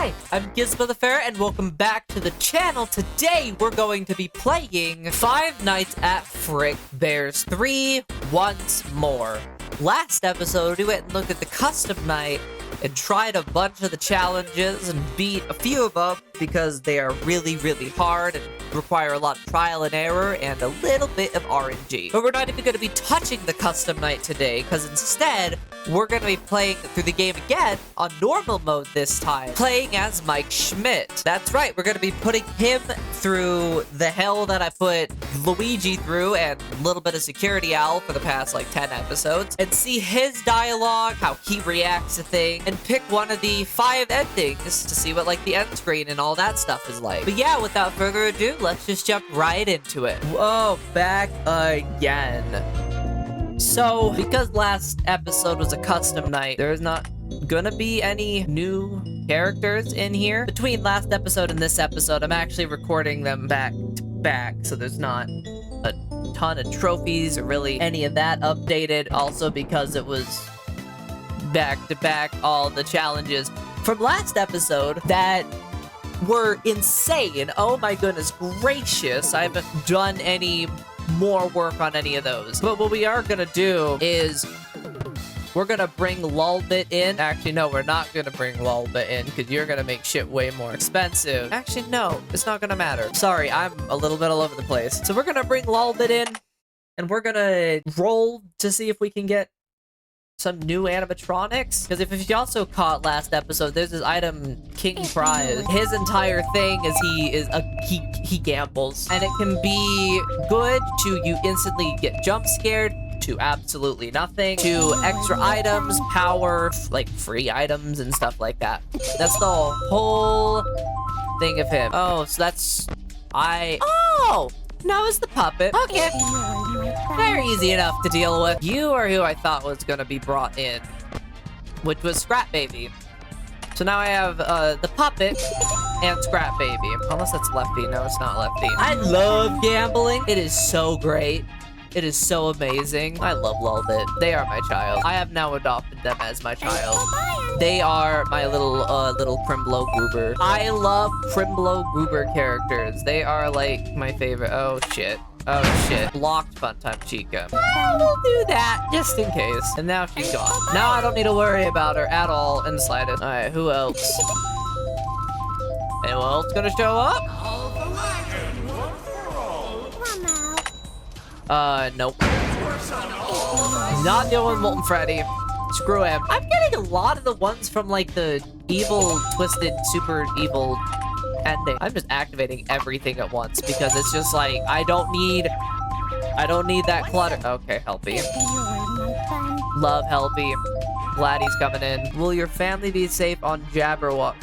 Hi, I'm Gizmo the Fair, and welcome back to the channel. Today, we're going to be playing Five Nights at Frickbear's 3 once more. Last episode, we went and looked at the custom night and tried a bunch of the challenges and beat a few of them because they are really, really hard and require a lot of trial and error and a little bit of RNG. But we're not even going to be touching the custom night today, because instead, we're going to be playing through the game again on normal mode this time, playing as SCHMIT. That's right, we're going to be putting him through the hell that I put Luigi through and a little bit of Security Owl for the past like 10 episodes, and see his dialogue, how he reacts to things, and pick one of the 5 endings to see what like the end screen and all that stuff is like. But yeah, without further ado, let's just jump right into it. Whoa, back again. So, because last episode was a custom night, there's not gonna be any new characters in here. Between last episode and this episode, I'm actually recording them back to back, so there's not a ton of trophies or really any of that updated. Also because it was back to back all the challenges from last episode that were insane. Oh my goodness gracious, I haven't done any more work on any of those. But what we are gonna do is we're gonna bring Lulbit in. Actually, no, we're not gonna bring Lulbit in because you're gonna make shit way more expensive. Actually, no, it's not gonna matter. Sorry, I'm a little bit all over the place. So we're gonna bring Lulbit in and we're gonna roll to see if we can get some new animatronics, because if you also caught last episode, there's this item King Prize. His entire thing is he gambles, and it can be good to you instantly get jump scared, to absolutely nothing, to extra items, power, like free items and stuff like that. That's the whole thing of him. Oh, so that's oh, no, it's the puppet. Okay. Very easy enough to deal with. You are who I thought was gonna be brought in, which was Scrap Baby. So now I have the puppet and Scrap Baby. Unless that's Lefty. No, it's not Lefty. I love gambling. It is so great. It is so amazing. I love Lulbit. They are my child. I have now adopted them as my child. They are my little Crimblow Goober. I love Crimblow Goober characters. They are like my favorite. Oh shit. Oh shit. Blocked Funtime Chica. We'll do that just in case. And now she's gone. Now I don't need to worry about her at all in the slightest. Alright, who else? Anyone else gonna show up? Nope. Not dealing with Molten Freddy. Screw him. I'm getting a lot of the ones from like the evil, twisted, super evil ending. I'm just activating everything at once because it's just like, I don't need that clutter. Okay, Helpy. Love Helpy. Glad he's coming in. Will your family be safe on Jabberwock?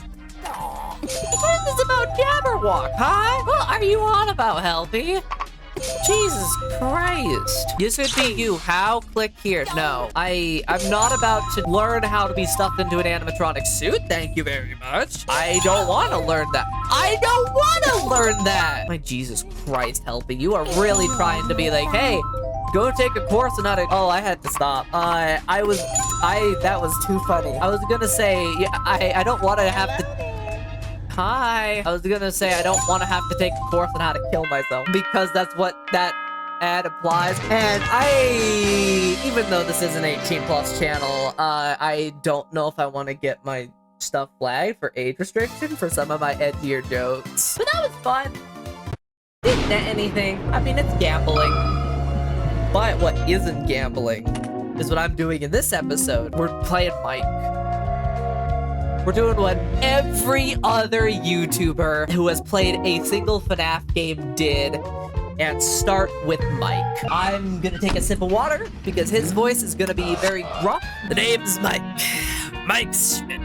What is this about Jabberwock, huh? What are you on about, Helpy? Jesus Christ. This would be you. How? Click here. No. I'm not about to learn how to be stuffed into an animatronic suit. Thank you very much. I don't want to learn that. I don't want to learn that. My Jesus Christ, Helpy. You are really trying to be like, hey, go take a course on how to... Oh, I had to stop. That was too funny. I was gonna say, yeah, I don't want to have to... Hi. I was gonna say I don't want to have to take a course on how to kill myself because that's what that ad applies. And even though this is an 18+ channel, I don't know if I want to get my stuff flagged for age restriction for some of my edgier jokes. But that was fun. Didn't net anything. I mean, it's gambling. But what isn't gambling is what I'm doing in this episode. We're playing Mike. We're doing what every other YouTuber who has played a single FNAF game did, and start with Mike. I'm gonna take a sip of water because his voice is gonna be very rough. The name's Mike. Mike's Schmidt.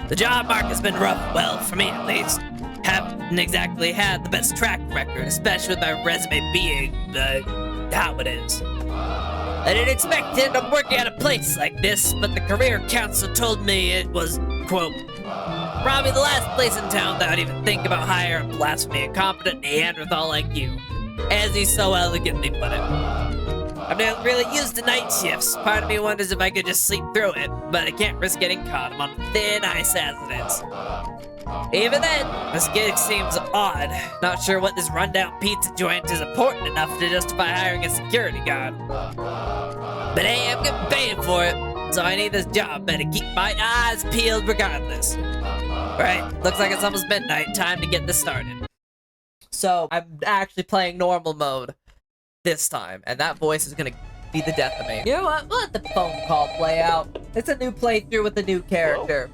The job market has been rough, well, for me at least. Haven't exactly had the best track record, especially with my resume being how it is. I didn't expect to end up working at a place like this, but the career counselor told me it was, quote, probably the last place in town that I'd even think about hiring a blasphemy incompetent Neanderthal like you, as he so elegantly put it. I'm not really used to night shifts. Part of me wonders if I could just sleep through it, but I can't risk getting caught. I'm on thin ice as it is. Even then, this gig seems odd. Not sure what this rundown pizza joint is important enough to justify hiring a security guard. But hey, I'm getting paid for it, so I need this job. Better keep my eyes peeled regardless. Right, looks like it's almost midnight. Time to get this started. So, I'm actually playing normal mode this time, and that voice is gonna be the death of me. You know what? We'll let the phone call play out. It's a new playthrough with a new character.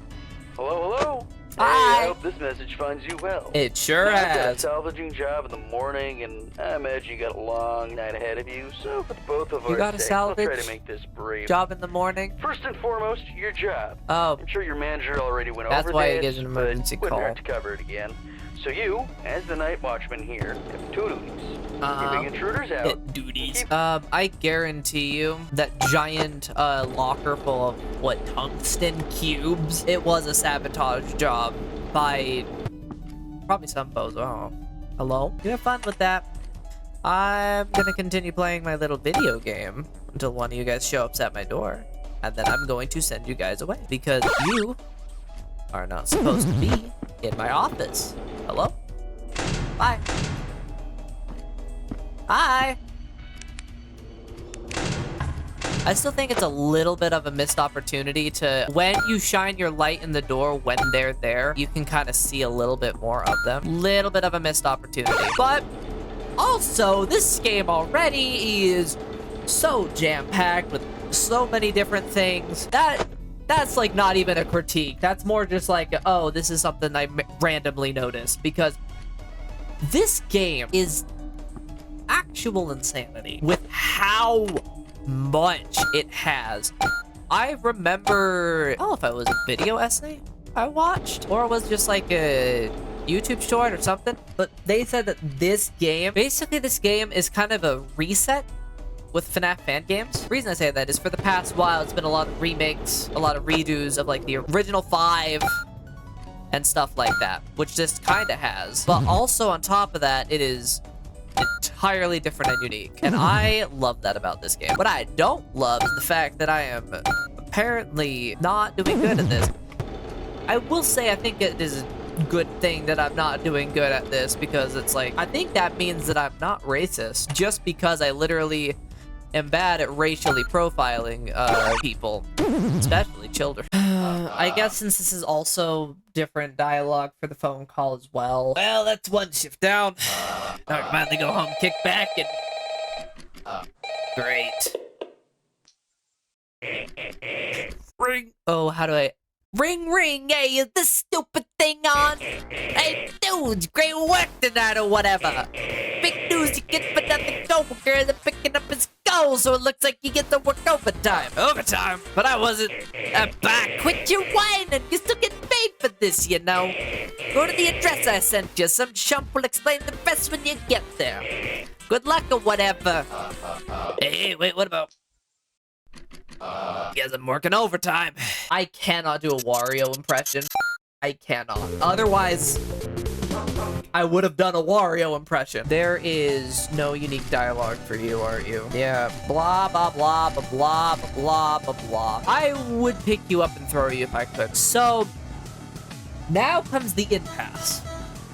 Hello, hello. Hi. Hey, I hope this message finds you well. It sure I've got a has. salvaging job in the morning, and I imagine you got a long night ahead of you. So for the both of You our got a sakes, I'll try salvage to make this brief. job in the morning? First and foremost, your job. Oh, I'm sure your manager already went that's over why this, it gives an emergency but wouldn't call. hurt to cover it again. So you, as the night watchman here, have two duties. Keeping intruders out. Duties. I guarantee you that giant locker full of what, tungsten cubes? It was a sabotage job by probably some bozo. Oh, hello? You have fun with that. I'm gonna continue playing my little video game until one of you guys show up at my door, and then I'm going to send you guys away because you are not supposed to be in my office. Hello? Bye. Hi. I still think it's a little bit of a missed opportunity to, when you shine your light in the door when they're there, you can kind of see a little bit more of them. Little bit of a missed opportunity. But also, this game already is so jam-packed with so many different things that's like not even a critique. That's more just like, oh, this is something I randomly noticed, because this game is actual insanity with how much it has. I remember, I don't know if it was a video essay I watched, or it was just like a YouTube short or something, but they said that this game, basically this game is kind of a reset with FNAF fan games. The reason I say that is for the past while, it's been a lot of remakes, a lot of redos of like the original 5 and stuff like that, which this kind of has. But also on top of that, it is entirely different and unique. And I love that about this game. What I don't love is the fact that I am apparently not doing good at this. I will say I think it is a good thing that I'm not doing good at this, because it's like, I think that means that I'm not racist just because I literally am bad at racially profiling people, especially children. I guess since this is also different dialogue for the phone call as well. Well, that's one shift down. Now I can finally go home, kick back, and... Great. Ring. Oh, how do I... Ring, ring, hey, is this stupid thing on? Hey, dudes, great work tonight or whatever. Big news, you get for nothing coworkers and picking up his goal, so it looks like you get to work overtime. Overtime? But I wasn't back. Quit your whining, you're still getting paid for this, you know. Go to the address I sent you. Some chump will explain the rest when you get there. Good luck or whatever. Hey, wait, what about... Guess I'm working overtime. I cannot do a Wario impression. I cannot. Otherwise, I would have done a Wario impression. There is no unique dialogue for you, are you? Yeah, blah, blah, blah, blah, blah, blah, blah, blah. I would pick you up and throw you if I could. So, now comes the impasse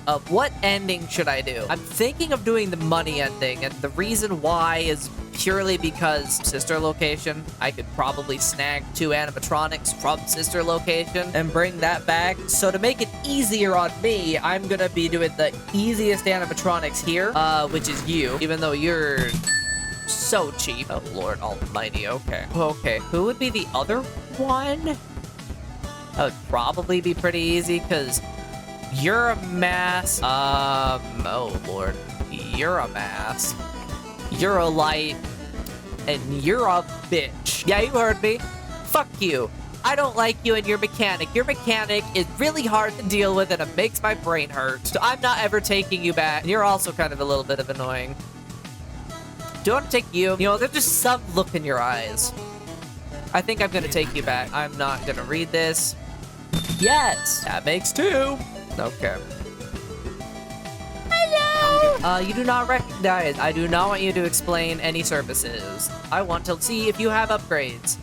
of what ending should I do? I'm thinking of doing the money ending, and the reason why is purely because sister location. I could probably snag 2 animatronics from sister location and bring that back. So to make it easier on me, I'm gonna be doing the easiest animatronics here, which is you, even though you're so cheap. Oh, Lord almighty, okay. Okay, who would be the other one? That would probably be pretty easy, because you're a mask. Oh, Lord. You're a mask. You're a light, and you're a bitch. Yeah, you heard me. Fuck you. I don't like you and your mechanic. Your mechanic is really hard to deal with, and it makes my brain hurt. So I'm not ever taking you back. You're also kind of a little bit of annoying. Do I want to take you? You know, there's just some look in your eyes. I think I'm gonna take you back. I'm not gonna read this. Yes, that makes 2. Okay. Hello! You do not recognize. I do not want you to explain any services. I want to see if you have upgrades.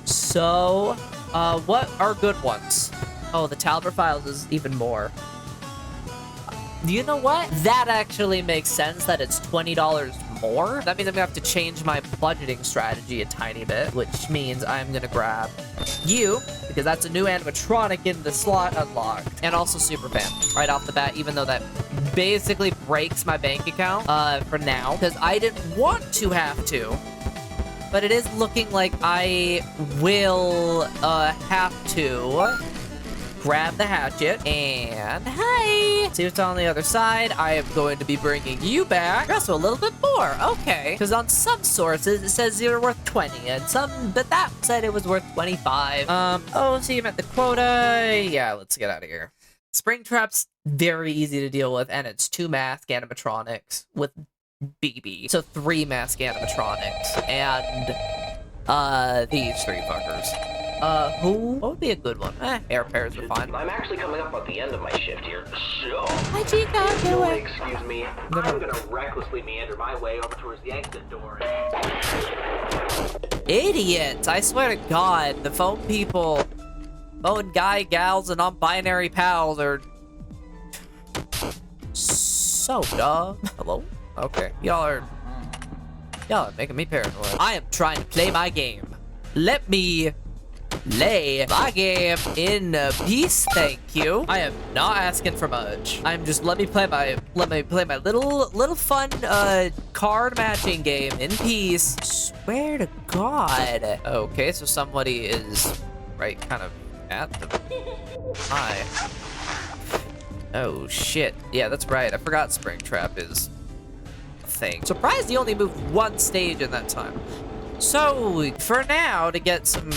So, what are good ones? Oh, the Talbot Files is even more. You know what? That actually makes sense that it's $20 more. That means I'm gonna have to change my budgeting strategy a tiny bit, which means I'm gonna grab you, because that's a new animatronic in the slot unlocked, and also Superfan right off the bat, even though that basically breaks my bank account for now, because I didn't want to have to. But it is looking like I will have to grab the hatchet, and hi! See what's on the other side. I am going to be bringing you back. You're also a little bit more, okay. Because on some sources, it says you're worth 20, and some, but that said it was worth 25. Oh, so you met the quota. Yeah, let's get out of here. Springtrap's very easy to deal with, and it's 2 mask animatronics with BB. So 3 mask animatronics, and, these 3 fuckers. What would be a good one? Air pairs are fine. I'm actually coming up on the end of my shift here, so... Hi, Chica, excuse me. I'm gonna recklessly meander my way over towards the exit door. Idiots! I swear to God, the phone people, phone guy, gals, and non-binary pals are so dumb. Hello? Okay, y'all are making me paranoid. I am trying to play my game. Let me lay my game in peace, thank you. I am not asking for much. I'm just let me play my little fun card matching game in peace. Swear to God. Okay, so somebody is right kind of at the hi. Oh shit. Yeah, that's right. I forgot Springtrap is a thing. Surprised he only moved 1 stage in that time. So for now, to get some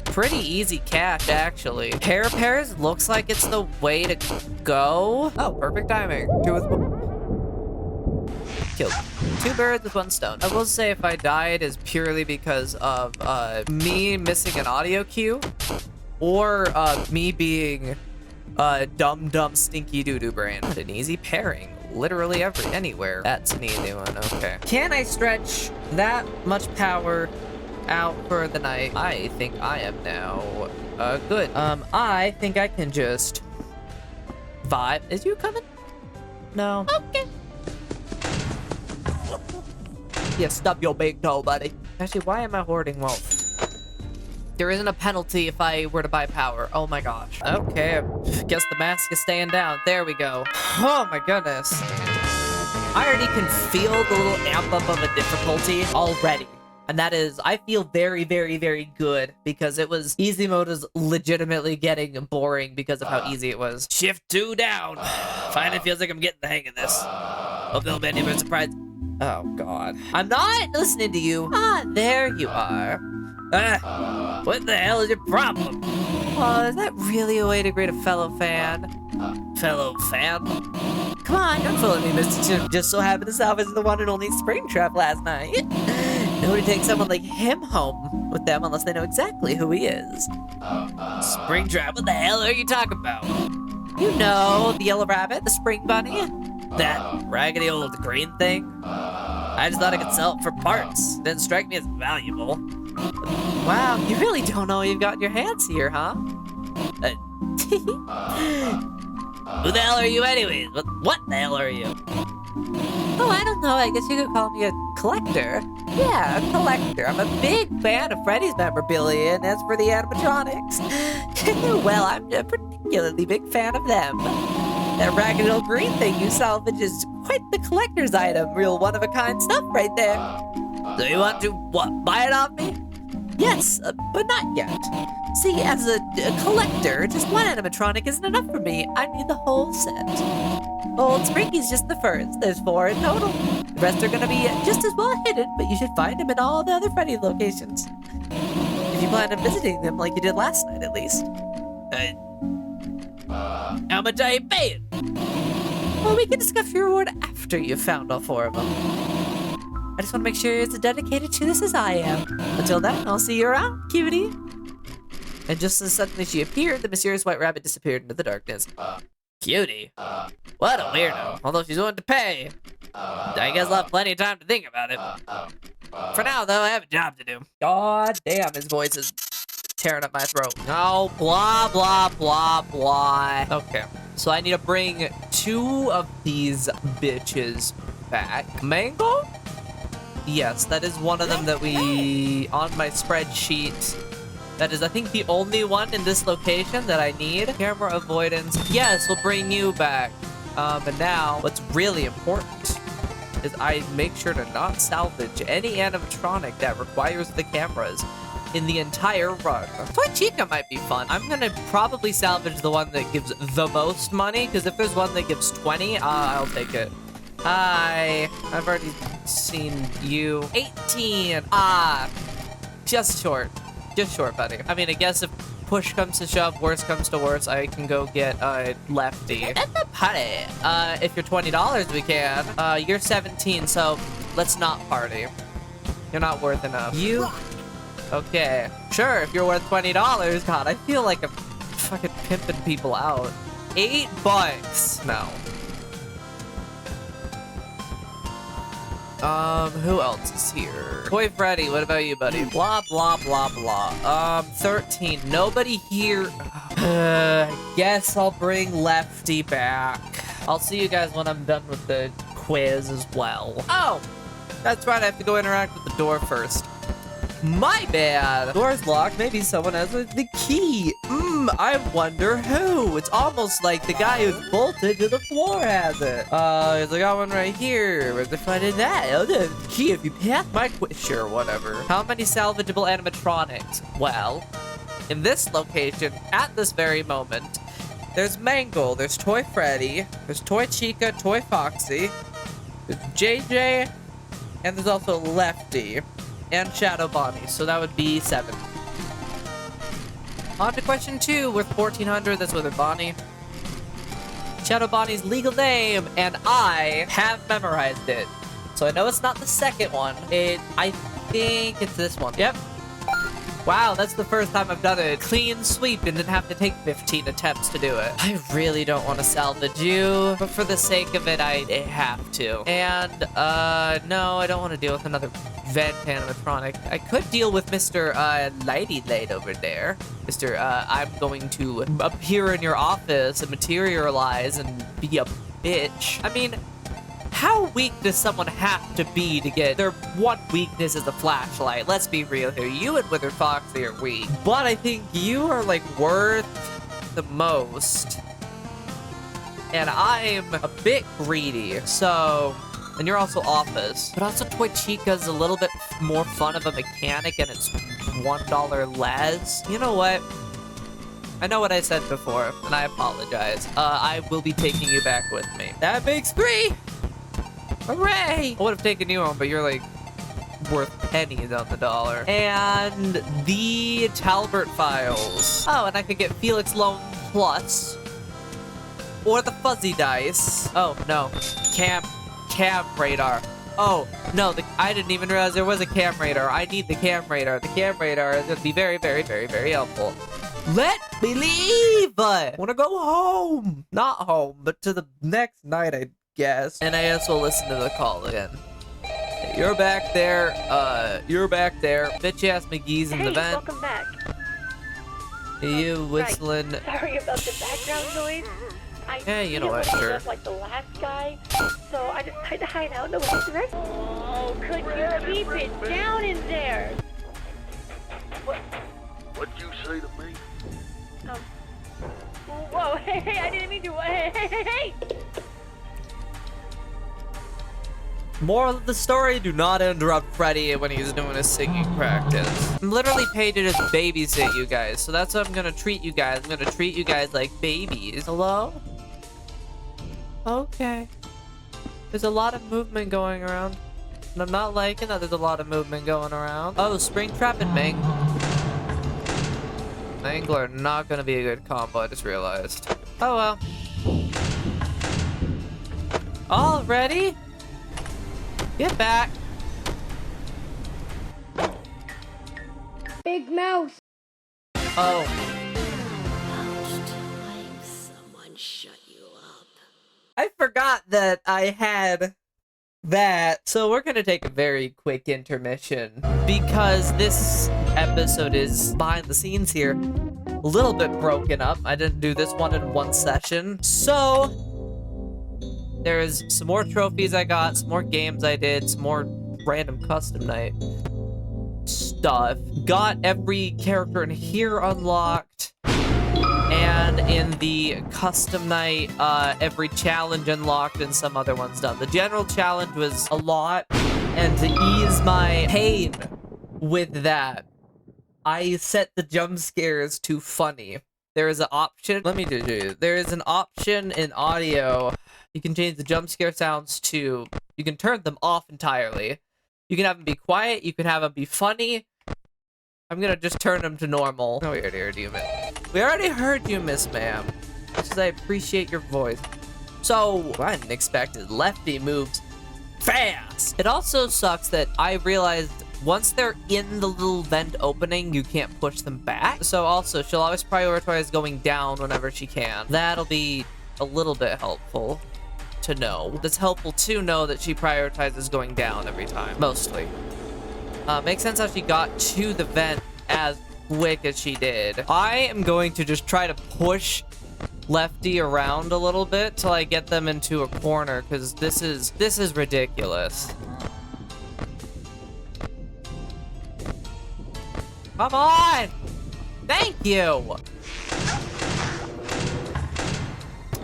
pretty easy cash, actually. Pair of pairs looks like it's the way to go. Oh, perfect timing. 2 with 1. Killed. 2 birds with 1 stone. I will say if I died is purely because of me missing an audio cue, or me being dumb stinky doo-doo brain. What an easy pairing. Literally anywhere. That's an easy one. Okay. Can I stretch that much power out for the night? I think I am now good. I think I can just vibe. Is you coming? No. Okay. Yeah, stub your big toe, buddy. Actually, why am I hoarding wealth? There isn't a penalty if I were to buy power. Oh my gosh. Okay, I guess the mask is staying down. There we go. Oh my goodness. I already can feel the little amp up of a difficulty already. And that is, I feel very, very, very good, because it was, easy mode is legitimately getting boring because of how easy it was. Shift 2 down. Finally feels like I'm getting the hang of this. Hope there'll be any more surprise. Oh God. I'm not listening to you. Ah, there you are. What the hell is your problem? Oh, is that really a way to greet a fellow fan? Fellow fan? Come on, don't fool me, Mr. Chip. Just so happened to salvage the one and only Springtrap last night. Nobody takes someone like him home with them unless they know exactly who he is. Springtrap, what the hell are you talking about? You know, the yellow rabbit, the spring bunny, that raggedy old green thing. I just thought I could sell it for parts. Didn't strike me as valuable. Wow, you really don't know you've got your hands here, huh? Who the hell are you anyways? What the hell are you? Oh, I don't know. I guess you could call me a collector. Yeah, a collector. I'm a big fan of Freddy's memorabilia, and as for the animatronics, well, I'm a particularly big fan of them. That ragged old green thing you salvage is quite the collector's item. Real one-of-a-kind stuff right there. So you want to, what, buy it off me? Yes, but not yet. See, as a collector, just one animatronic isn't enough for me. I need the whole set. Old Sprinky's just the first. There's 4 in total. The rest are gonna be just as well hidden, but you should find them in all the other Freddy locations. If you plan on visiting them like you did last night, at least. How much are you paying? Well, we can discuss your reward after you've found all 4 of them. I just want to make sure you're as dedicated to this as I am. Until then, I'll see you around, cutie. And just as suddenly she appeared, the mysterious white rabbit disappeared into the darkness. Cutie. What a weirdo. Although she's willing to pay. I guess I'll have plenty of time to think about it. For now, though, I have a job to do. God damn, his voice is tearing up my throat. Oh, blah, blah, blah, blah. Okay, so I need to bring 2 of these bitches back. Mango? Yes, that is one of them that we, on my spreadsheet, that is, I think, the only one in this location that I need. Camera avoidance. Yes, we'll bring you back. But now, what's really important is I make sure to not salvage any animatronic that requires the cameras in the entire run. Toy Chica might be fun. I'm gonna probably salvage the one that gives the most money, because if there's one that gives 20, I'll take it. Hi. I've already seen you. 18. Just short. Just short, buddy. I mean, I guess if push comes to shove, worst comes to worst, I can go get a lefty. At the party. If you're $20, we can. You're 17, so let's not party. You're not worth enough. You? Okay. Sure, if you're worth $20. God, I feel like I'm fucking pimping people out. $8. No. Who else is here? Toy Freddy, what about you, buddy? Blah, blah, blah, blah. 13. Nobody here. Guess I'll bring Lefty back. I'll see you guys when I'm done with the quiz as well. Oh! That's right, I have to go interact with the door first. My bad. Door's locked. Maybe someone has the key. I wonder who. It's almost like the guy who's bolted to the floor has it. I got one right here. Where's the fun in that? Oh, the key if you pass my quiz. Sure, whatever. How many salvageable animatronics? Well, in this location, at this very moment, there's Mangle, there's Toy Freddy, there's Toy Chica, Toy Foxy, there's JJ, and there's also Lefty. And Shadow Bonnie, so that would be 7. On to question 2, worth 1,400, that's with it, Bonnie. Shadow Bonnie's legal name, and I have memorized it. So I know it's not the second one. I think it's this one. Yep. Wow, that's the first time I've done it. Clean sweep and didn't have to take 15 attempts to do it. I really don't want to salvage you, but for the sake of it, I have to. And, no, I don't want to deal with another vent animatronic. I could deal with Mr. Lighty Light over there. Mr. I'm going to appear in your office and materialize and be a bitch. I mean, how weak does someone have to be to get their one weakness is a flashlight? Let's be real here. You and Wither Foxy are weak. But I think you are, like, worth the most. And I'm a bit greedy, so... And you're also Office. But also Toy Chica's a little bit more fun of a mechanic and it's $1 less. You know what? I know what I said before, and I apologize. I will be taking you back with me. That makes 3! Hooray! I would have taken you home, but you're like worth pennies on the dollar. And the Talbert files. Oh, and I could get Felix Loan Plus. Or the Fuzzy Dice. Oh, no. Cam radar. Oh, no, I didn't even realize there was a cam radar. I need the cam radar. The cam radar is going to be very, very, very, very helpful. Let me leave! I want to go home. Not home, but to the next night, I guess. And I guess we'll listen to the call again. You're back there. You're back there. Bitch-ass McGee's in the vent. Welcome back. You whistling. Right. Sorry about the background noise. Yeah, you know what, sure. Like the last guy, so I just tried to hide out in the rest. Oh, could you keep it down in there? What'd you say to me? Whoa, hey, I didn't mean to. Hey! Moral of the story, do not interrupt Freddy when he's doing his singing practice. I'm literally paid to just babysit you guys, so that's how I'm gonna treat you guys. I'm gonna treat you guys like babies. Hello? Okay. There's a lot of movement going around. And I'm not liking that there's a lot of movement going around. Oh, Springtrap and Mangle. Mangle are not gonna be a good combo, I just realized. Oh well. Already? Get back. Big mouse. Oh. About time someone shut you I forgot that I had that. So we're gonna take a very quick intermission because this episode is behind the scenes here. A little bit broken up. I didn't do this one in one session. So there's some more trophies I got, some more games I did, some more random custom night stuff. Got every character in here unlocked. And in the custom night, every challenge unlocked and some other ones done. The general challenge was a lot, and to ease my pain with that, I set the jump scares to funny. There is an option. Let me do. There is an option in audio. You can change the jump scare sounds to. You can turn them off entirely. You can have them be quiet. You can have them be funny. I'm gonna just turn them to normal. Oh, we already heard you, Miss. We already heard you, Miss Ma'am. Just I appreciate your voice. So, I didn't expect it. Lefty moves fast. It also sucks that I realized once they're in the little vent opening, you can't push them back. So also, she'll always prioritize going down whenever she can. That'll be a little bit helpful to know. It's helpful to know that she prioritizes going down every time, mostly. Makes sense how she got to the vent as quick as she did. I am going to just try to push Lefty around a little bit till I get them into a corner, because this is ridiculous. Come on! Thank you!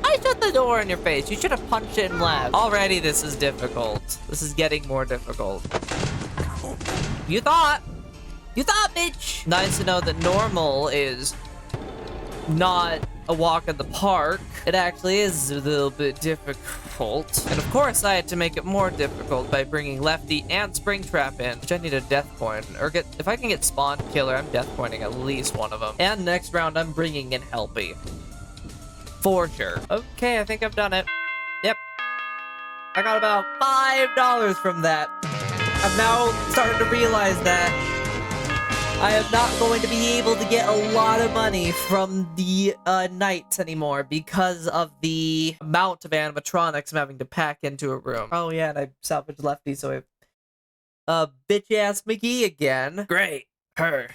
I shut the door in your face. You should have punched it and left. Already this is difficult. This is getting more difficult. You thought, bitch! Nice to know that normal is not a walk in the park. It actually is a little bit difficult. And of course, I had to make it more difficult by bringing Lefty and Springtrap in, which I need a death point. Or if I can get Spawn Killer, I'm death pointing at least one of them. And next round, I'm bringing in Helpy. For sure. Okay, I think I've done it. Yep. I got about $5 from that. I'm now starting to realize that I am not going to be able to get a lot of money from the nights anymore because of the amount of animatronics I'm having to pack into a room. Oh yeah, and I salvaged Lefty, so I bitch-ass McGee again. Great. Her.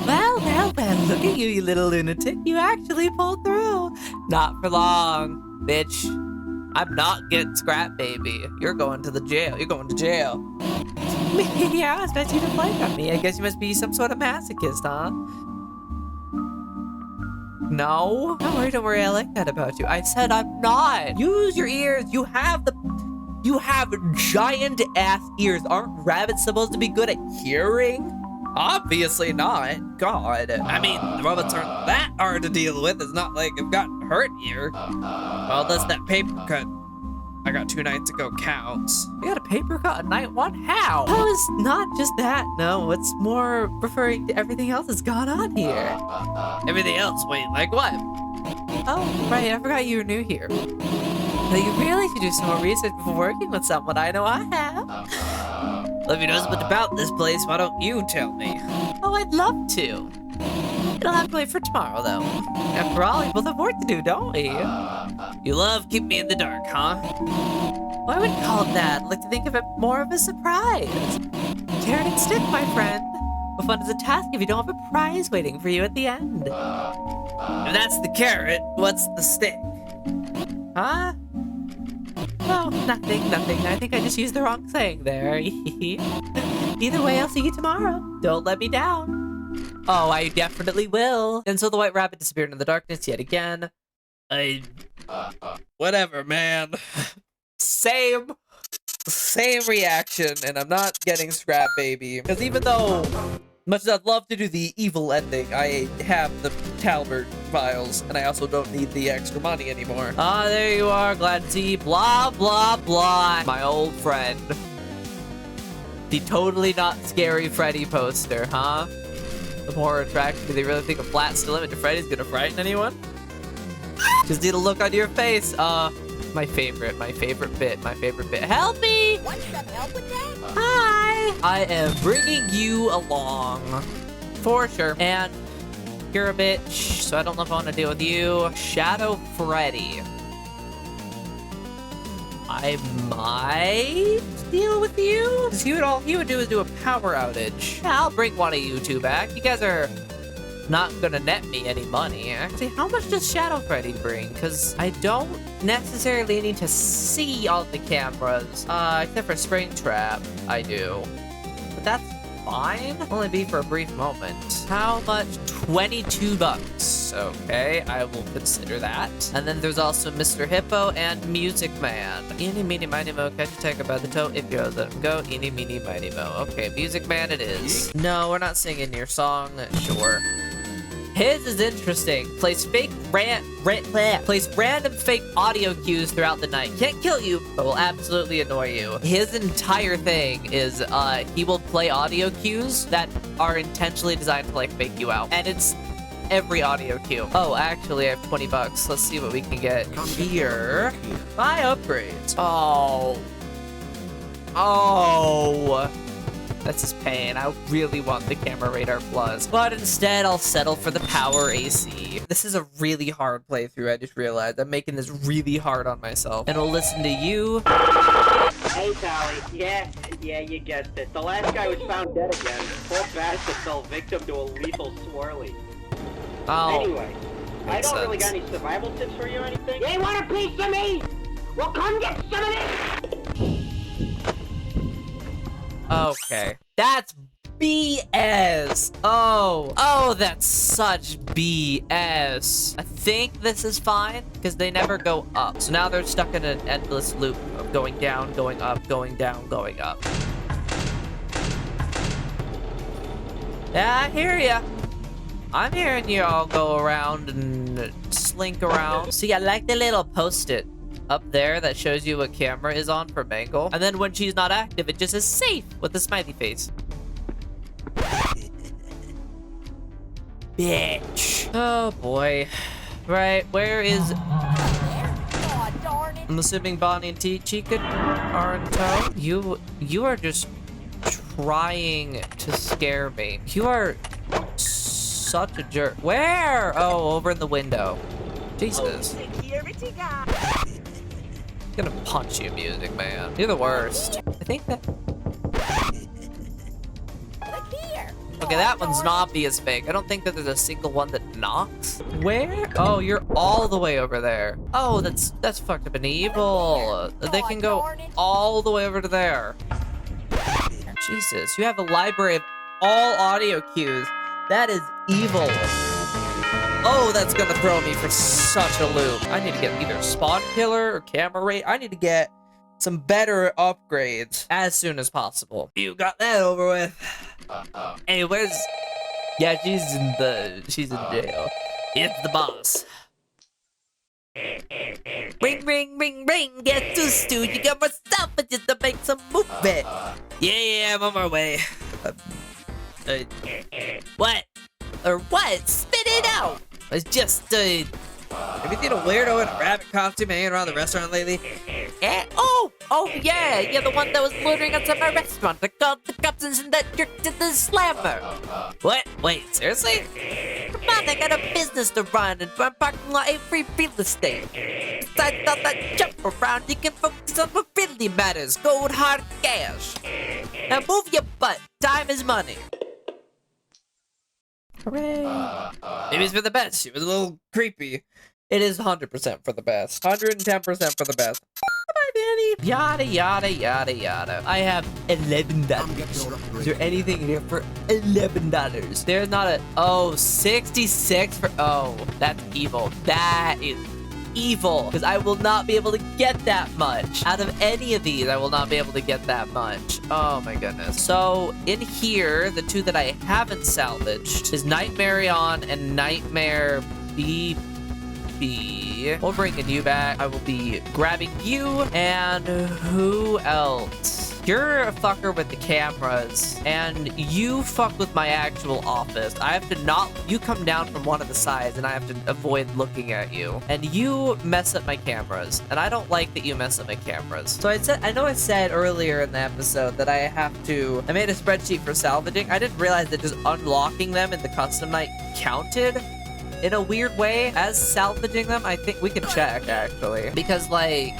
Well, look at you, you little lunatic. You actually pulled through. Not for long, bitch. I'm not getting scrap, baby. You're going to the jail. You're going to jail. Yeah, I expect you to play on me. I guess you must be some sort of masochist, huh? No? Don't worry, I like that about you. I said I'm not. Use your ears. You have giant ass ears. Aren't rabbits supposed to be good at hearing? Obviously not. God. I mean, the robots aren't that hard to deal with. It's not like I've gotten hurt here. Well, that's that paper cut I got 2 nights ago counts. You got a paper cut on night 1? How? Oh, it's not just that. No, it's more referring to everything else that's gone on here. Everything else? Wait, like what? Oh, right. I forgot you were new here. Now, you really should do some more research before working with someone. I know I have. Levy knows much about this place. Why don't you tell me? Oh, I'd love to. It'll have to wait for tomorrow, though. After all, we both have work to do, don't we? You love keep me in the dark, huh? Well, I wouldn't call it that. I'd like to think of it more of a surprise. Carrot and stick, my friend. What fun is a task if you don't have a prize waiting for you at the end? If that's the carrot, what's the stick? Huh? Oh, nothing. I think I just used the wrong saying there. Either way, I'll see you tomorrow. Don't let me down. Oh, I definitely will. And so the white rabbit disappeared in the darkness yet again. Whatever, man. Same reaction, and I'm not getting Scrap Baby. Because even though, much as I'd love to do the evil ending, I have the Talbert files, and I also don't need the extra money anymore. Ah, there you are. Glad to see. Blah, blah, blah. My old friend. The totally not scary Freddy poster, huh? The horror attraction. Do they really think a flat still image of Freddy's gonna frighten anyone? Just need a look on your face. My favorite bit. Help me! Want some help with that? Hi! I am bringing you along. For sure. And you're a bitch, so I don't know if I want to deal with you. Shadow Freddy. I might deal with you. Because all he would do is do a power outage. Yeah, I'll bring one of you two back. You guys are not gonna net me any money. Actually, how much does Shadow Freddy bring? Because I don't necessarily need to see all the cameras. Except for Springtrap, I do. But that's fine. Only be for a brief moment. How much? 22 bucks. Okay, I will consider that. And then there's also Mr. Hippo and Music Man. Eeny, meeny, miny, mo, catch a tiger by the toe. If you let him go, eeny, meeny, miny, mo. Okay, Music Man it is. No, we're not singing your song. Sure. His is interesting. Plays random fake audio cues throughout the night. Can't kill you, but will absolutely annoy you. His entire thing is he will play audio cues that are intentionally designed to like fake you out. And it's every audio cue. Oh, actually I have 20 bucks. Let's see what we can get here. Buy upgrades. Oh. That's his pain. I really want the Camera Radar Plus. But instead, I'll settle for the Power AC. This is a really hard playthrough, I just realized. I'm making this really hard on myself. And we'll listen to you. Hey, Tally. Yeah, you guessed it. The last guy was found dead again. Poor bastard fell victim to a lethal swirly. Oh. Anyway, I don't really got any survival tips for you or anything. You want a piece of me? Well, come get some of this! Okay. That's BS. Oh, that's such BS. I think this is fine because they never go up. So now they're stuck in an endless loop of going down, going up, going down, going up. Yeah, I hear ya. I'm hearing you all go around and slink around. See, I like the little post-it up there that shows you what camera is on for Mangle. And then when she's not active, it just says safe with a smiley face. Bitch. Oh boy. Right, where is... I'm assuming Bonnie and Chica are in tow. You are just trying to scare me. You are such a jerk. Where? Oh, over in the window. Jesus. I'm gonna punch you, Music Man. You're the worst. I think that... Okay, that one's not obvious fake. I don't think that there's a single one that knocks. Where? Oh, you're all the way over there. Oh, that's fucked up and evil. They can go all the way over to there. Jesus, you have a library of all audio cues. That is evil. Oh, that's gonna throw me for such a loop. I need to get either Spawn Killer or Camera Rate. I need to get some better upgrades as soon as possible. You got that over with. Hey, where's... Yeah, she's in jail. It's the boss. Ring, ring, ring, ring. Get to Stu. You got more stuff just to make some movement. Yeah, I'm on my way. What? Or what? Spit it out! It's just, have you seen a weirdo in a rabbit costume hanging around the restaurant lately? Oh, yeah, the one that was loitering outside my restaurant that called the cops and sent that jerk to the slammer. What? Wait, seriously? Come on, I got a business to run, and my parking lot ain't free real estate. Besides all that jump around, you can focus on what really matters, cold hard cash. Now move your butt, time is money. Hooray. Maybe it's for the best. She was a little creepy. It is 100% for the best. 110% for the best. Bye, Danny. Yada, yada, yada, yada. I have $11. Is there anything in here for $11? There's not a... Oh, 66 for... Oh, that's evil. That is evil. Because I will not be able to get that much. Out of any of these, I will not be able to get that much. Oh my goodness. So in here, the two that I haven't salvaged is Nightmare On and Nightmare BP. We'll bring you back. I will be grabbing you. And who else? You're a fucker with the cameras, and you fuck with my actual office. I have to not... You come down from one of the sides, and I have to avoid looking at you. And you mess up my cameras, and I don't like that you mess up my cameras. So I know I said earlier in the episode that I made a spreadsheet for salvaging. I didn't realize that just unlocking them in the custom night counted in a weird way as salvaging them. I think we can check, actually. Because, like...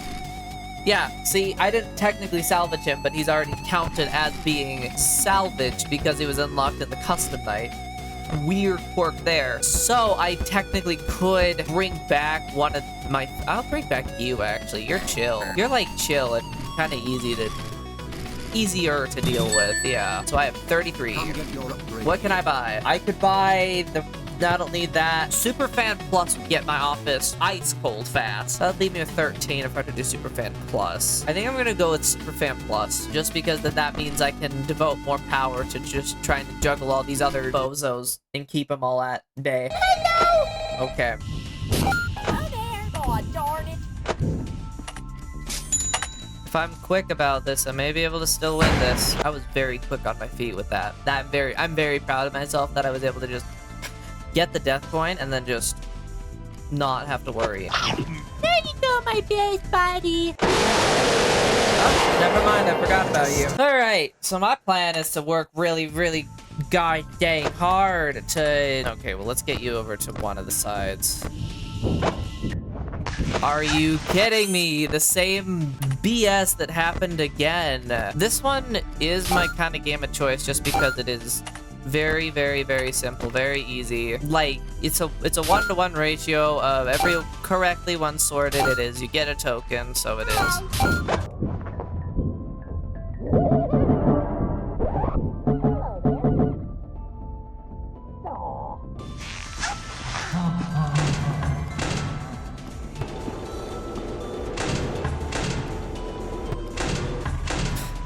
Yeah, see, I didn't technically salvage him, but he's already counted as being salvaged because he was unlocked in the custom night. Weird quirk there. So I technically could bring back one of my... I'll bring back you, actually. You're chill. You're, like, chill and kind of easier to deal with, yeah. So I have 33. What can I buy? I could buy the... I don't need that. Superfan Plus would get my office ice cold fast. That'd leave me with 13 if I could do Superfan Plus. I think I'm gonna go with Superfan Plus, just because then that means I can devote more power to just trying to juggle all these other bozos and keep them all at bay. Hello! Okay. Hello there. Oh, darn it. If I'm quick about this, I may be able to still win this. I was very quick on my feet with that. I'm very proud of myself that I was able to just get the death coin and then just not have to worry. There you go, my best buddy. Oh, never mind, I forgot about you. Alright, so my plan is to work really goddamn hard to... Okay, well, let's get you over to one of the sides. Are you kidding me? The same BS that happened again. This one is my kind of game of choice just because it is very simple, very easy. Like, it's a 1-to-1 ratio of every correctly one sorted it is. You get a token, so it is.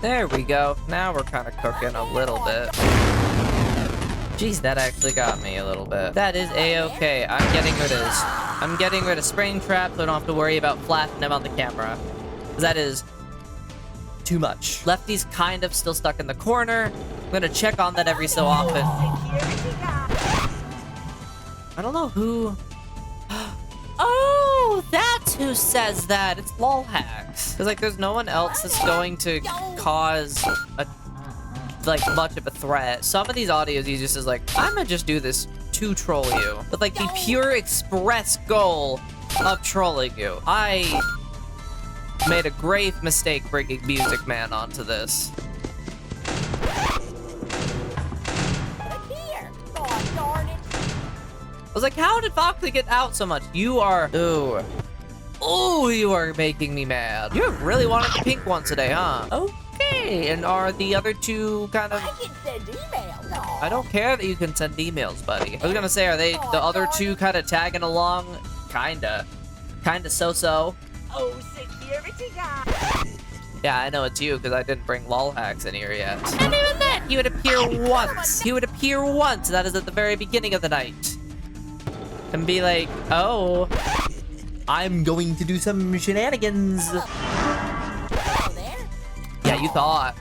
There we go. Now we're kind of cooking a little bit. Jeez, that actually got me a little bit. That is a-okay. I'm getting rid of spring trap, so I don't have to worry about flashing them on the camera. That is too much. Lefty's kind of still stuck in the corner. I'm gonna check on that every so often. I don't know who... Oh, that's who says that. It's lolhacks. Because, like, there's no one else that's going to cause a... like, much of a threat. Some of these audios he just is like, I'm gonna just do this to troll you. With, like, the pure express goal of trolling you. I made a grave mistake bringing Music Man onto this. I was like, how did Foxley get out so much? You are... Ooh. Ooh, you are making me mad. You really wanted the pink one today, huh? Okay, and are the other two kind of... I can send emails. I don't care that you can send emails, buddy. I was gonna say, are they the other two kind of tagging along? Kinda so-so. Oh, security guy. Yeah, I know it's you, because I didn't bring lolhacks in here yet. And even then, he would appear once. He would appear once, that is at the very beginning of the night. And be like, oh, I'm going to do some shenanigans. Hello there. Yeah, you thought.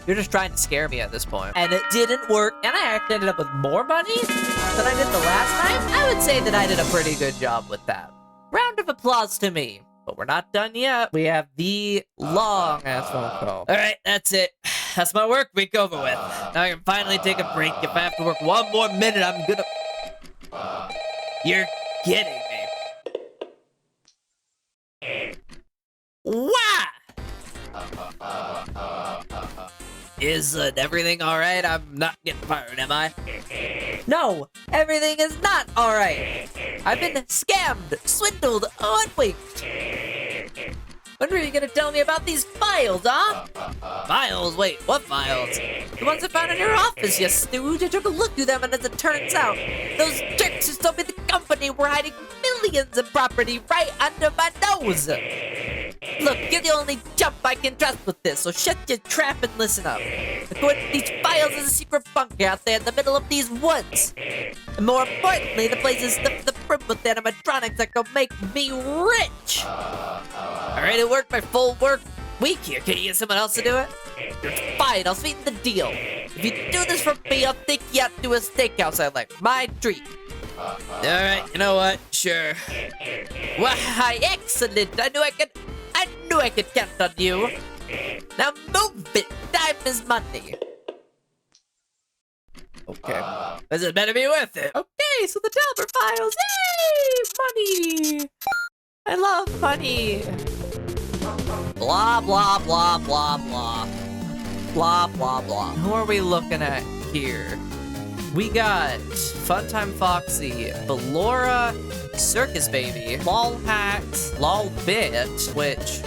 You're just trying to scare me at this point. And it didn't work, and I actually ended up with more money than I did the last time. I would say that I did a pretty good job with that. Round of applause to me. But we're not done yet. We have the long-ass phone call. All right, that's it. That's my work week over with. Now I can finally take a break. If I have to work one more minute, I'm gonna... You're kidding me. Why? Is everything alright? I'm not getting fired, am I? No, everything is not alright. I've been scammed, swindled, hoodwinked. When were you gonna tell me about these files, huh? Files? Wait, what files? The ones I found in your office, you stooge. I took a look through them, and as it turns out, those jerks just told me the company were hiding millions of property right under my nose. Look, you're the only chump I can trust with this, so shut your trap and listen up. According to these files, there's a secret bunker out there in the middle of these woods. And more importantly, the place is stuffed to the brim with animatronics that can make me rich. Alright, it worked my full work week here. Can you get someone else to do it? Fine, I'll sweeten the deal. If you do this for me, I'll take you out to a steakhouse I like. My treat. Alright, you know what? Sure. Why, excellent. I knew I could count on you. Now move it. Time is money. Okay. This had better be worth it. Okay, so the Talbot files. Yay! Money! I love money. Blah, blah, blah, blah, blah. Blah, blah, blah. Who are we looking at here? We got Funtime Foxy, Ballora, Circus Baby, Lolhax, Lolbit, which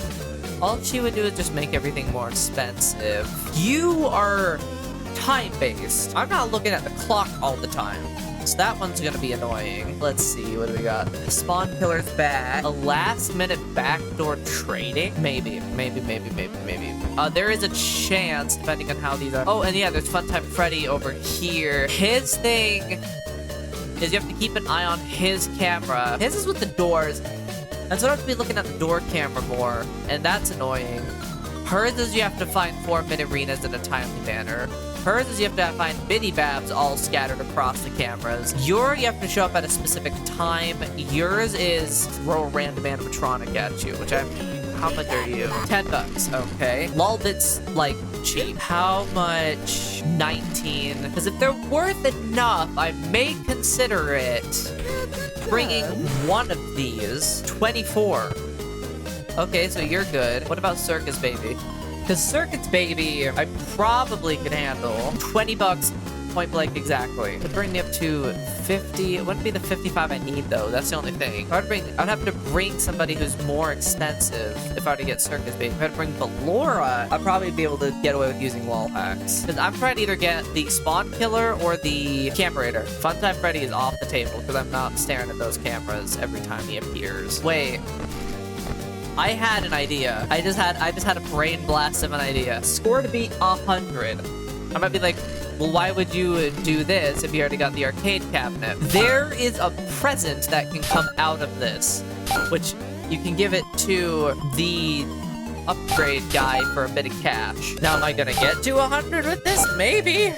all she would do is just make everything more expensive. You are time-based. I'm not looking at the clock all the time. So that one's gonna be annoying. Let's see, what do we got? The Spawn Killer's back. A last-minute backdoor trading? Maybe. There is a chance, depending on how these are. Oh, and yeah, there's Funtime Freddy over here. His thing is you have to keep an eye on his camera. His is with the doors, and so I have to be looking at the door camera more, and that's annoying. Hers is you have to find 4-minute arenas in a timely manner. Hers is you have to find biddy babs all scattered across the cameras. Your, you have to show up at a specific time. Yours is throw a random animatronic at you, which how much are you? $10, okay. Lolbit's like cheap. How much? 19. Because if they're worth enough, I may consider it. Bringing one of these. 24. Okay, so you're good. What about Circus Baby? Because Circuits Baby, I probably could handle. $20, point blank exactly. It'd bring me up to 50. It wouldn't be the 55 I need, though. That's the only thing. I'd have to bring somebody who's more expensive if I were to get Circus Baby. If I had to bring Ballora, I'd probably be able to get away with using wall hacks. Because I'm trying to either get the Spawn Killer or the Camerator. Funtime Freddy is off the table because I'm not staring at those cameras every time he appears. Wait. I had an idea. I just had a brain blast of an idea. Score to beat 100. I might be like, well, why would you do this if you already got the arcade cabinet? There is a present that can come out of this, which you can give it to the upgrade guy for a bit of cash. Now, am I gonna get to 100 with this? Maybe.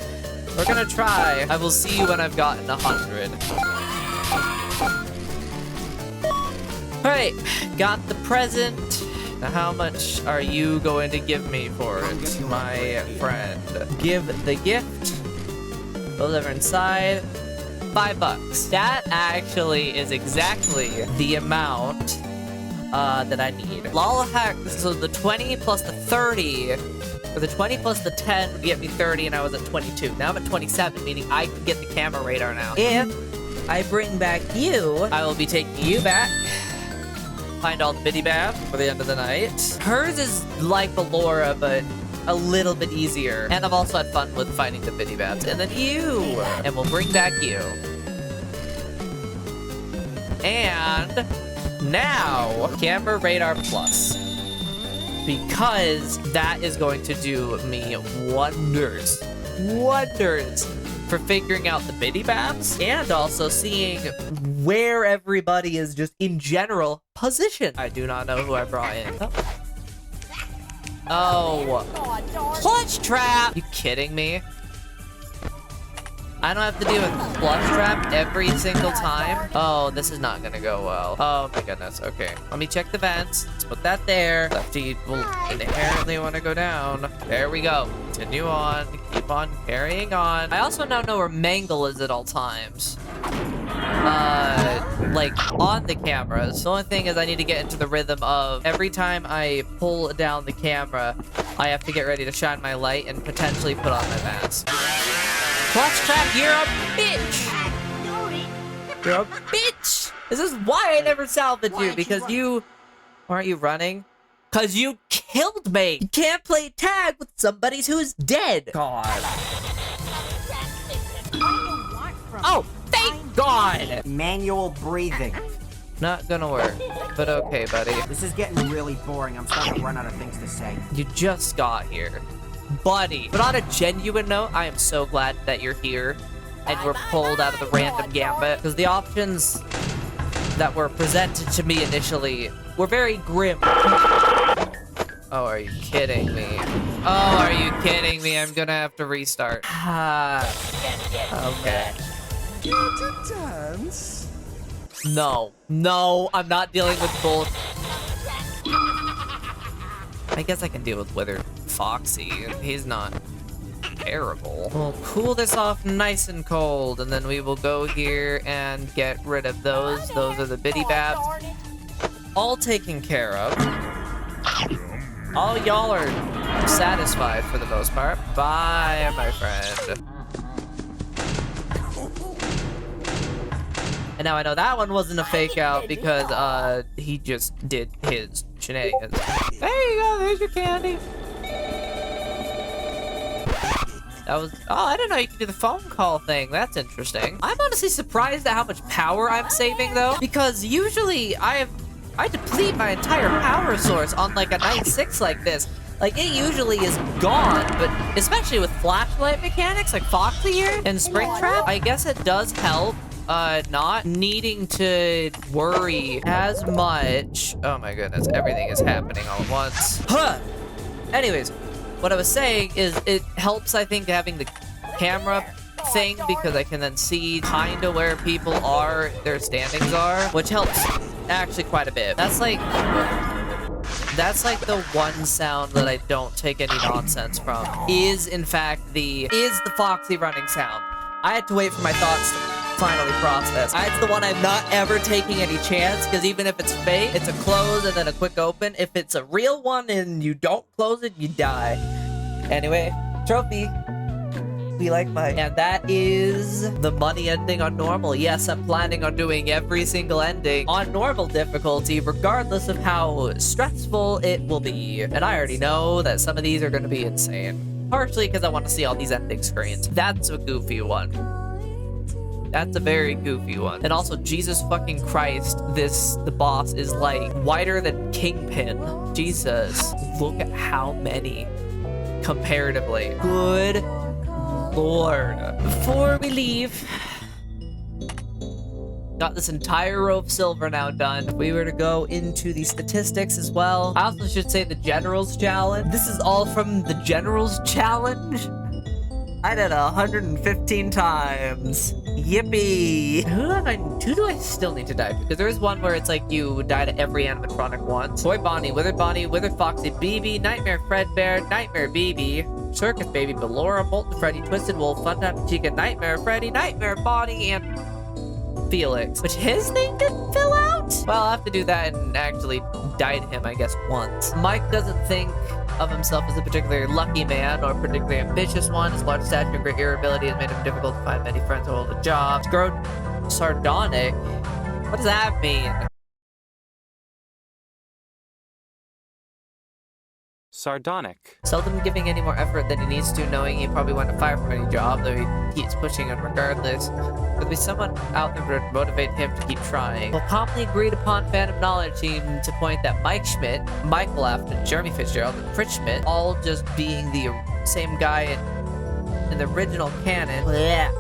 We're gonna try. I will see you when I've gotten 100. Alright, got the present. Now how much are you going to give me for it, my friend? Give the gift. Those are inside. $5. That actually is exactly the amount that I need. Lolhack, so the 20 plus the 30, or the 20 plus the 10 would get me 30, and I was at 22. Now I'm at 27, meaning I can get the camera radar now. If I bring back you, I will be taking you back. Find all the biddy babs for the end of the night. Hers is like Ballora, but a little bit easier. And I've also had fun with finding the biddy babs. And then you! And we'll bring back you. And now, Camera Radar Plus. Because that is going to do me wonders. Wonders! For figuring out the biddy babs and also seeing where everybody is just in general positioned. I do not know who I brought in. Oh. Clutch trap! You kidding me? I don't have to deal with clutch trap every single time. Oh, this is not gonna go well. Oh my goodness. Okay, let me check the vents. Let's put that there. Lefty will inherently want to go down. There we go. Continue on. Keep on carrying on. I also now know where Mangle is at all times. Like on the cameras. The only thing is I need to get into the rhythm of every time I pull down the camera, I have to get ready to shine my light and potentially put on my mask. Clutch trap, you're a bitch! You're a bitch! This is why I never salvaged you, because you... Aren't you running? Because you killed me! You can't play tag with somebody who's dead! God. Oh, thank God! Manual breathing. Not gonna work, but okay, buddy. This is getting really boring. I'm starting to run out of things to say. You just got here. Buddy. But on a genuine note, I am so glad that you're here and we're pulled out of the random gambit, because the options that were presented to me initially were very grim. Oh, are you kidding me? Oh, are you kidding me? I'm gonna have to restart. Okay. No, I'm not dealing with both. I guess I can deal with Withered Foxy. He's not terrible. We'll cool this off nice and cold, and then we will go here and get rid of those. Those are the biddy babs. All taken care of. All y'all are satisfied for the most part. Bye, my friend. And now I know that one wasn't a fake out because he just did his shenanigans. There you go, there's your candy. That was, oh, I didn't know you could do the phone call thing. That's interesting. I'm honestly surprised at how much power I'm saving though, because usually I deplete my entire power source on like a night 6 like this. Like, it usually is gone, but especially with flashlight mechanics like Foxy here and Springtrap, I guess it does help not needing to worry as much. Oh my goodness, everything is happening all at once. Huh! Anyways, what I was saying is it helps, I think, having the camera thing because I can then see kind of where people are, their standings are, which helps actually quite a bit. That's like the one sound that I don't take any nonsense from is in fact the Foxy running sound. I had to wait for my thoughts to finally process. It's the one I'm not ever taking any chance because even if it's fake, it's a close and then a quick open. If it's a real one and you don't close it, you die. Anyway, trophy. We like mine. And that is the money ending on normal. Yes, I'm planning on doing every single ending on normal difficulty, regardless of how stressful it will be. And I already know that some of these are going to be insane. Partially because I want to see all these ending screens. That's a goofy one. That's a very goofy one. And also, Jesus fucking Christ, the boss is like wider than Kingpin. Jesus, look at how many comparatively. Good Lord. Before we leave, got this entire row of silver now done. If we were to go into the statistics as well, I also should say the General's Challenge. This is all from the General's Challenge. I did 115 times. Yippee! Who do I still need to die to? Because there is one where it's like you die to every animatronic once. Boy Bonnie, Withered Foxy, BB, Nightmare Fredbear, Nightmare BB, Circus Baby, Ballora, Molten Freddy, Twisted Wolf, Funtime Chica, Nightmare Freddy, Nightmare Bonnie, and Felix. Which his name didn't fill out? Well, I'll have to do that and actually die to him, I guess, once. Mike doesn't think of himself as a particularly lucky man or particularly ambitious one. His large stature and great irritability has made him difficult to find many friends who hold a job. He's grown sardonic. What does that mean? Sardonic. Seldom giving any more effort than he needs to, knowing he probably went to fire from any job, though he keeps pushing on regardless. There'll be someone out there to motivate him to keep trying. Well, commonly agreed upon phantom knowledge seemed to point that Mike Schmidt, Michael Afton, Jeremy Fitzgerald, and Fritz Schmidt, all just being the same guy in the original canon. Blech.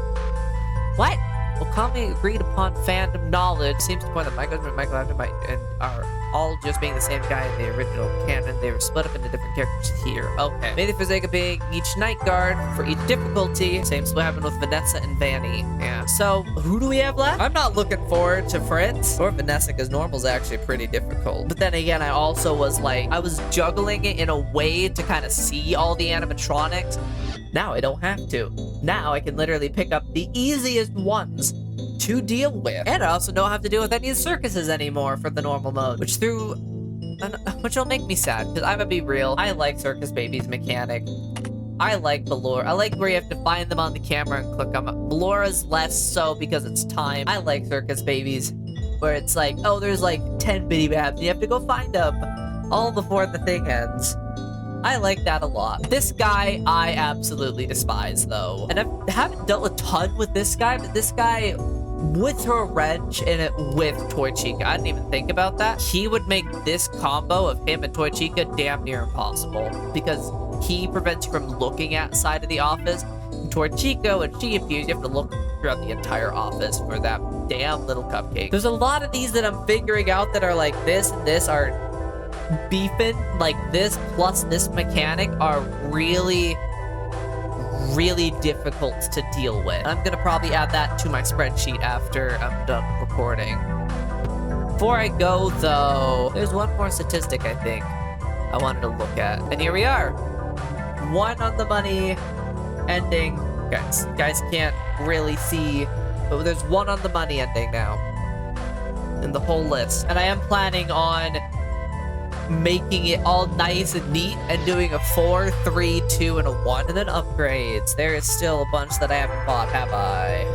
What? Well, commonly agreed upon fandom knowledge seems to point that Michael Schmidt, Michael Afton, and are all just being the same guy in the original canon. They were split up into different characters here. Okay. Maybe for sake of being each night guard for each difficulty. Same what happened with Vanessa and Vanny. Yeah. So, who do we have left? I'm not looking forward to Fritz or Vanessa because normal's actually pretty difficult. But then again, I also was like, I was juggling it in a way to kind of see all the animatronics. Now I don't have to. Now I can literally pick up the easiest ones to deal with. And I also don't have to deal with any of the circuses anymore for the normal mode, which will make me sad, because I'm gonna be real, I like Circus Baby's mechanic. I like Ballora. I like where you have to find them on the camera and click them. Ballora's less so because it's time. I like Circus Babies, where it's like, oh, there's like 10 bitty babs, and you have to go find them all before the thing ends. I like that a lot. This guy, I absolutely despise, though. And I haven't dealt a ton with this guy, but this guy would throw a wrench in it with Toy Chica. I didn't even think about that. He would make this combo of him and Toy Chica damn near impossible, because he prevents you from looking outside of the office. And Toy Chica, when she appears, you have to look throughout the entire office for that damn little cupcake. There's a lot of these that I'm figuring out that are like this and this are beefing. Like this plus this mechanic are really difficult to deal with. I'm gonna probably add that to my spreadsheet after I'm done recording. Before I go though, there's one more statistic I think I wanted to look at. And here we are. 1 on the money ending. Guys can't really see, but there's 1 on the money ending now in the whole list. And I am planning on making it all nice and neat and doing a 4, 3, 2, and a 1. And then upgrades. There is still a bunch that I haven't bought, have I?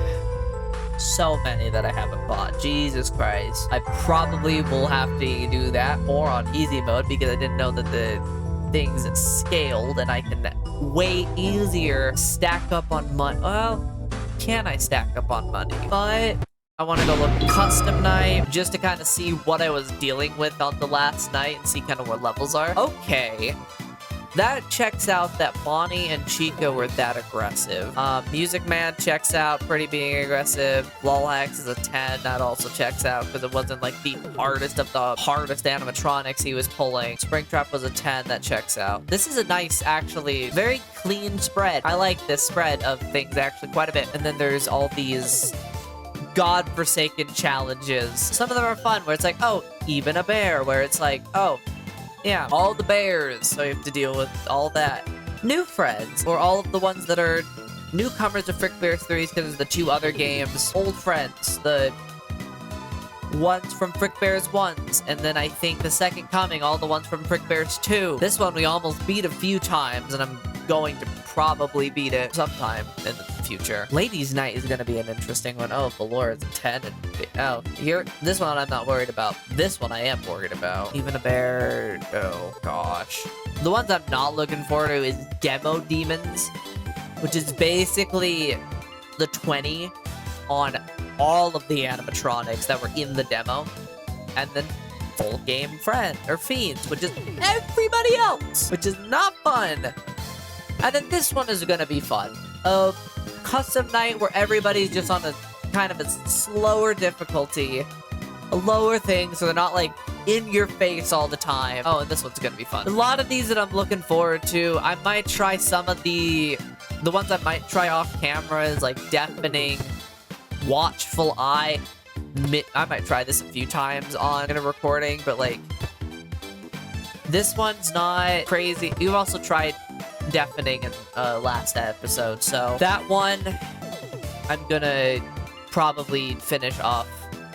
So many that I haven't bought. Jesus Christ. I probably will have to do that more on easy mode because I didn't know that the things scaled and I can way easier stack up on money. Well, can I stack up on money? But I want to go look at custom night just to kind of see what I was dealing with on the last night and see kind of where levels are. Okay. That checks out that Bonnie and Chica were that aggressive. Music Man checks out, pretty being aggressive. Lolhax is a 10, that also checks out because it wasn't like the hardest of the hardest animatronics he was pulling. Springtrap was a 10, that checks out. This is a nice, actually, very clean spread. I like this spread of things actually quite a bit. And then there's all these godforsaken challenges. Some of them are fun where it's like, oh, even a bear, where it's like, oh, yeah, all the bears, so you have to deal with all that. New friends, or all of the ones that are newcomers to Frickbear 3s because of the 2 other games. Old friends, the ones from Frickbear's 1s, and then I think the Second Coming, all the ones from Frickbear's 2. This one we almost beat a few times, and I'm going to probably beat it sometime in the future. Ladies' Night is going to be an interesting one. Oh, Valor is a 10. And, oh, here, this one I'm not worried about. This one I am worried about. Even a bear. Oh, gosh. The ones I'm not looking forward to is Demo Demons, which is basically the 20 on all of the animatronics that were in the demo. And then full game friend or fiends, which is everybody else, which is not fun. And then this one is gonna be fun. A custom night where everybody's just on a kind of a slower difficulty, a lower thing, so they're not like in your face all the time. Oh, and this one's gonna be fun. A lot of these that I'm looking forward to. I might try some of the ones I might try off camera is like Deafening, Watchful Eye. I might try this a few times on a recording, but like this one's not crazy. You've also tried Deafening in last episode, so that one I'm gonna probably finish off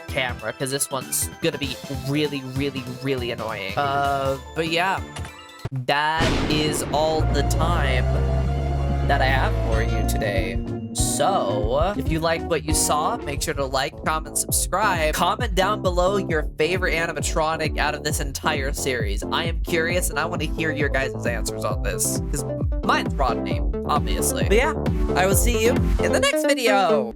camera because this one's gonna be really, really, really annoying. But yeah, that is all the time that I have for you today. So, if you liked what you saw, make sure to like, comment, subscribe. Comment down below your favorite animatronic out of this entire series. I am curious, and I want to hear your guys' answers on this, because mine's Rodney, obviously. But yeah, I will see you in the next video!